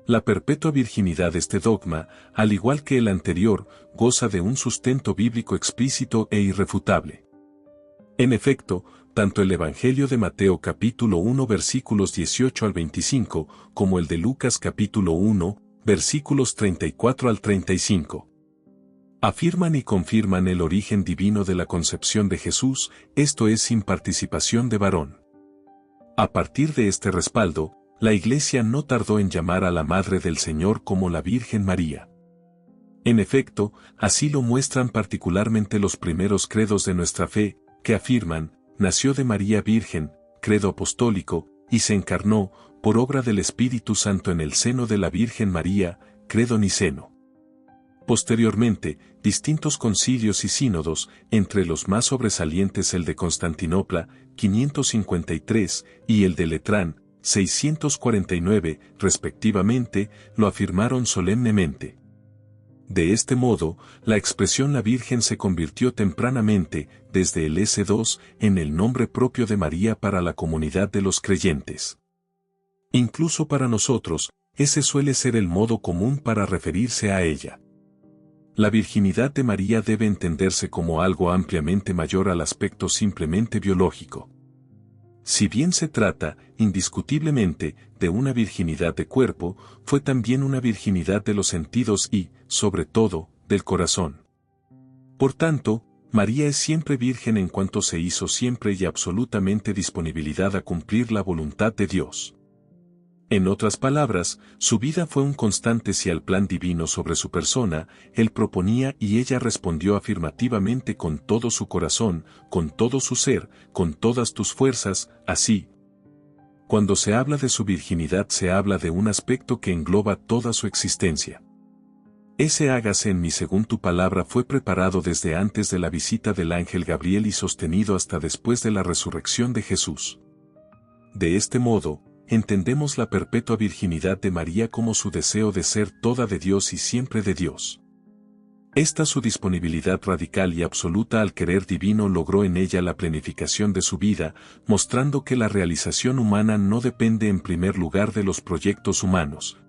La perpetua virginidad. Este dogma, al igual que el anterior, goza de un sustento bíblico explícito e irrefutable. En efecto, tanto el Evangelio de Mateo capítulo 1 versículos 18 al 25, como el de Lucas capítulo 1, versículos 34 al 35. Afirman y confirman el origen divino de la concepción de Jesús, esto es sin participación de varón. A partir de este respaldo, la Iglesia no tardó en llamar a la Madre del Señor como la Virgen María. En efecto, así lo muestran particularmente los primeros credos de nuestra fe, que afirman, nació de María Virgen, credo apostólico, y se encarnó, por obra del Espíritu Santo en el seno de la Virgen María, credo niceno. Posteriormente, distintos concilios y sínodos, entre los más sobresalientes el de Constantinopla, 553, y el de Letrán, 649, respectivamente, lo afirmaron solemnemente. De este modo, la expresión la Virgen se convirtió tempranamente, desde el S2, en el nombre propio de María para la comunidad de los creyentes. Incluso para nosotros, ese suele ser el modo común para referirse a ella. La virginidad de María debe entenderse como algo ampliamente mayor al aspecto simplemente biológico. Si bien se trata, indiscutiblemente, de una virginidad de cuerpo, fue también una virginidad de los sentidos y, sobre todo, del corazón. Por tanto, María es siempre virgen en cuanto se hizo siempre y absolutamente disponibilidad a cumplir la voluntad de Dios. En otras palabras, su vida fue un constante sí al plan divino sobre su persona, él proponía y ella respondió afirmativamente con todo su corazón, con todo su ser, con todas tus fuerzas, así. Cuando se habla de su virginidad se habla de un aspecto que engloba toda su existencia. Ese hágase en mí según tu palabra fue preparado desde antes de la visita del ángel Gabriel y sostenido hasta después de la resurrección de Jesús. De este modo, entendemos la perpetua virginidad de María como su deseo de ser toda de Dios y siempre de Dios. Esta su disponibilidad radical y absoluta al querer divino logró en ella la plenificación de su vida, mostrando que la realización humana no depende en primer lugar de los proyectos humanos,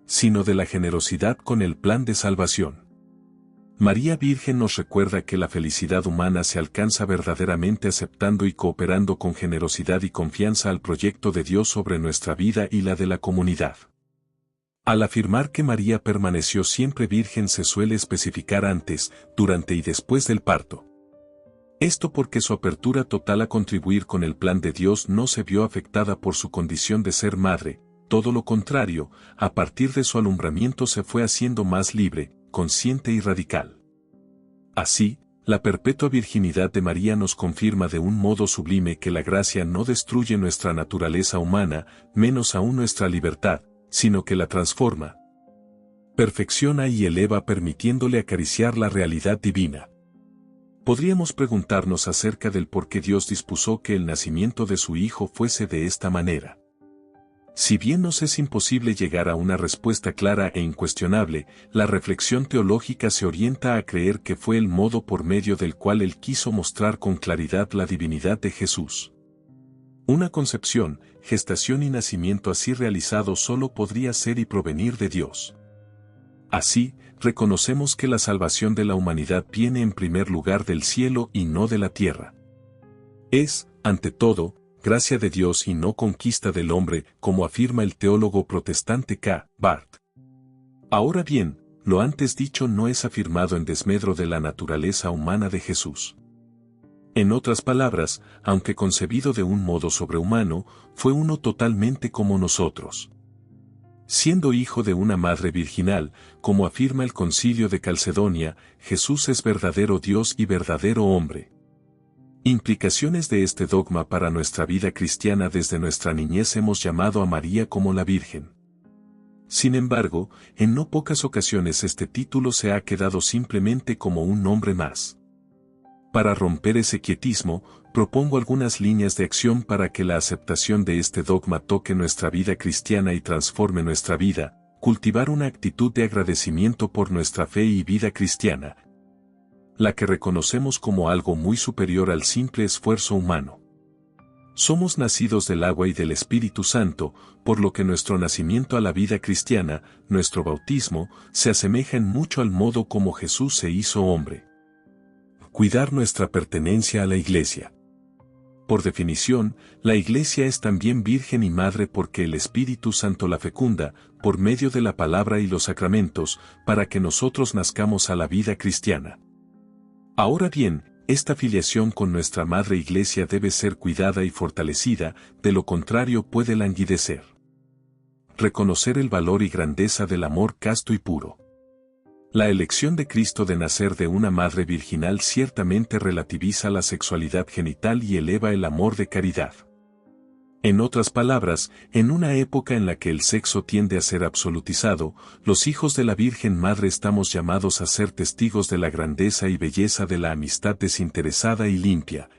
sino de la generosidad con el plan de salvación. María Virgen nos recuerda que la felicidad humana se alcanza verdaderamente aceptando y cooperando con generosidad y confianza al proyecto de Dios sobre nuestra vida y la de la comunidad. Al afirmar que María permaneció siempre virgen se suele especificar antes, durante y después del parto. Esto porque su apertura total a contribuir con el plan de Dios no se vio afectada por su condición de ser madre, todo lo contrario, a partir de su alumbramiento se fue haciendo más libre, consciente y radical. Así, la perpetua virginidad de María nos confirma de un modo sublime que la gracia no destruye nuestra naturaleza humana, menos aún nuestra libertad, sino que la transforma, perfecciona y eleva permitiéndole acariciar la realidad divina. Podríamos preguntarnos acerca del por qué Dios dispuso que el nacimiento de su Hijo fuese de esta manera. Si bien nos es imposible llegar a una respuesta clara e incuestionable, la reflexión teológica se orienta a creer que fue el modo por medio del cual Él quiso mostrar con claridad la divinidad de Jesús. Una concepción, gestación y nacimiento así realizado solo podría ser y provenir de Dios. Así, reconocemos que la salvación de la humanidad viene en primer lugar del cielo y no de la tierra. Es, ante todo, gracia de Dios y no conquista del hombre, como afirma el teólogo protestante K. Barth. Ahora bien, lo antes dicho no es afirmado en desmedro de la naturaleza humana de Jesús. En otras palabras, aunque concebido de un modo sobrehumano, fue uno totalmente como nosotros. Siendo hijo de una madre virginal, como afirma el Concilio de Calcedonia, Jesús es verdadero Dios y verdadero hombre. Implicaciones de este dogma para nuestra vida cristiana. Desde nuestra niñez hemos llamado a María como la Virgen. Sin embargo, en no pocas ocasiones este título se ha quedado simplemente como un nombre más. Para romper ese quietismo, propongo algunas líneas de acción para que la aceptación de este dogma toque nuestra vida cristiana y transforme nuestra vida, cultivar una actitud de agradecimiento por nuestra fe y vida cristiana, la que reconocemos como algo muy superior al simple esfuerzo humano. Somos nacidos del agua y del Espíritu Santo, por lo que nuestro nacimiento a la vida cristiana, nuestro bautismo, se asemeja en mucho al modo como Jesús se hizo hombre. Cuidar nuestra pertenencia a la Iglesia. Por definición, la Iglesia es también virgen y madre porque el Espíritu Santo la fecunda, por medio de la palabra y los sacramentos, para que nosotros nazcamos a la vida cristiana. Ahora bien, esta filiación con nuestra Madre Iglesia debe ser cuidada y fortalecida, de lo contrario puede languidecer. Reconocer el valor y grandeza del amor casto y puro. La elección de Cristo de nacer de una madre virginal ciertamente relativiza la sexualidad genital y eleva el amor de caridad. En otras palabras, en una época en la que el sexo tiende a ser absolutizado, los hijos de la Virgen Madre estamos llamados a ser testigos de la grandeza y belleza de la amistad desinteresada y limpia,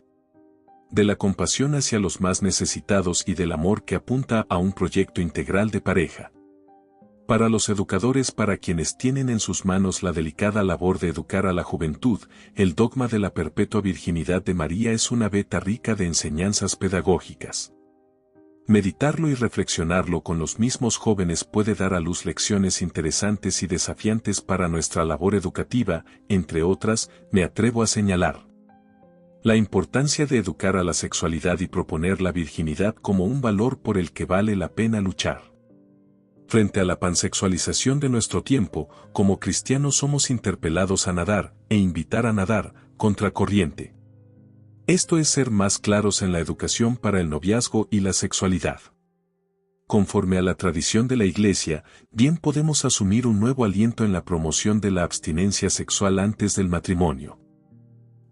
de la compasión hacia los más necesitados y del amor que apunta a un proyecto integral de pareja. Para los educadores, para quienes tienen en sus manos la delicada labor de educar a la juventud, el dogma de la perpetua virginidad de María es una veta rica de enseñanzas pedagógicas. Meditarlo y reflexionarlo con los mismos jóvenes puede dar a luz lecciones interesantes y desafiantes para nuestra labor educativa, entre otras, me atrevo a señalar la importancia de educar a la sexualidad y proponer la virginidad como un valor por el que vale la pena luchar. Frente a la pansexualización de nuestro tiempo, como cristianos somos interpelados a nadar, e invitar a nadar, contracorriente. Esto es ser más claros en la educación para el noviazgo y la sexualidad. Conforme a la tradición de la Iglesia, bien podemos asumir un nuevo aliento en la promoción de la abstinencia sexual antes del matrimonio.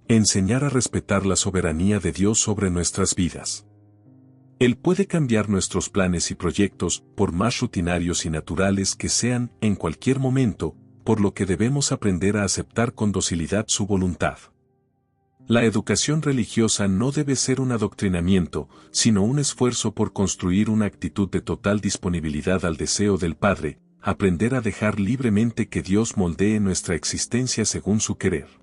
Enseñar a respetar la soberanía de Dios sobre nuestras vidas. Él puede cambiar nuestros planes y proyectos, por más rutinarios y naturales que sean, en cualquier momento, por lo que debemos aprender a aceptar con docilidad su voluntad. La educación religiosa no debe ser un adoctrinamiento, sino un esfuerzo por construir una actitud de total disponibilidad al deseo del Padre, aprender a dejar libremente que Dios moldee nuestra existencia según su querer.